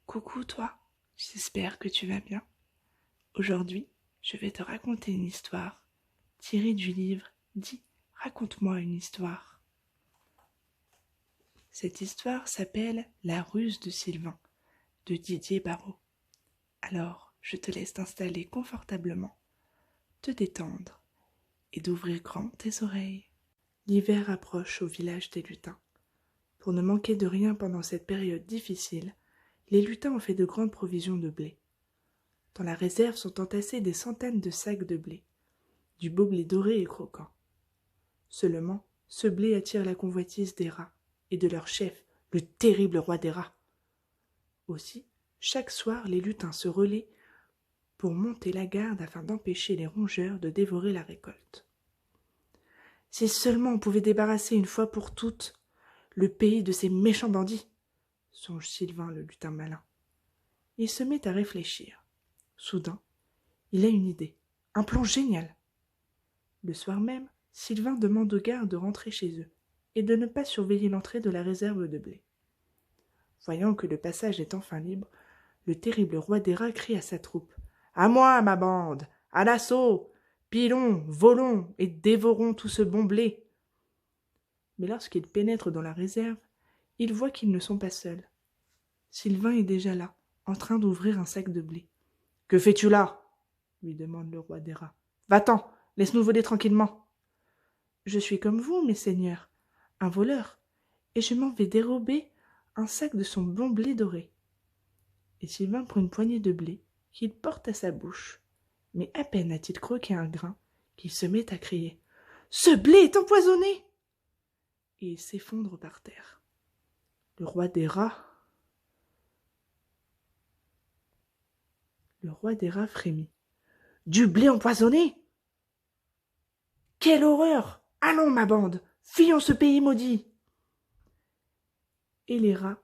Coucou toi, j'espère que tu vas bien. Aujourd'hui, je vais te raconter une histoire tirée du livre Dis, raconte-moi une histoire. Cette histoire s'appelle La ruse de Sylvain de Didier Barrault. Alors, je te laisse t'installer confortablement, te détendre et d'ouvrir grand tes oreilles. L'hiver approche au village des lutins. Pour ne manquer de rien pendant cette période difficile, les lutins ont fait de grandes provisions de blé. Dans la réserve sont entassés des centaines de sacs de blé, du beau blé doré et croquant. Seulement, ce blé attire la convoitise des rats et de leur chef, le terrible roi des rats. Aussi, chaque soir, les lutins se relaient pour monter la garde afin d'empêcher les rongeurs de dévorer la récolte. Si seulement on pouvait débarrasser une fois pour toutes le pays de ces méchants bandits, songe Sylvain le lutin malin. Il se met à réfléchir. Soudain, il a une idée, un plan génial. Le soir même, Sylvain demande aux gardes de rentrer chez eux et de ne pas surveiller l'entrée de la réserve de blé. Voyant que le passage est enfin libre, le terrible roi des rats crie à sa troupe. « À moi, ma bande! À l'assaut! Pilons, volons et dévorons tout ce bon blé !» Mais lorsqu'ils pénètrent dans la réserve, ils voient qu'ils ne sont pas seuls. Sylvain est déjà là, en train d'ouvrir un sac de blé. « Que fais-tu là ?» lui demande le roi des rats. « Va-t'en, laisse-nous voler tranquillement. »« Je suis comme vous, mes seigneurs, un voleur, et je m'en vais dérober un sac de son bon blé doré. » Et Sylvain prend une poignée de blé qu'il porte à sa bouche. Mais à peine a-t-il croqué un grain qu'il se met à crier « Ce blé est empoisonné !» Et il s'effondre par terre. Le roi des rats frémit. « Du blé empoisonné ! Quelle horreur! Allons, ma bande, fuyons ce pays maudit !» Et les rats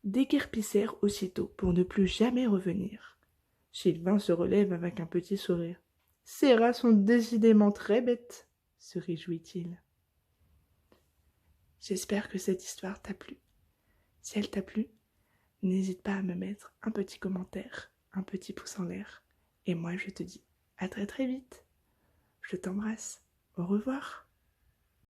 déguerpissèrent aussitôt pour ne plus jamais revenir. Sylvain se relève avec un petit sourire. « Ces rats sont décidément très bêtes, » se réjouit-il. J'espère que cette histoire t'a plu. Si elle t'a plu, n'hésite pas à me mettre un petit commentaire, un petit pouce en l'air. Et moi, je te dis à très très vite. Je t'embrasse. Au revoir.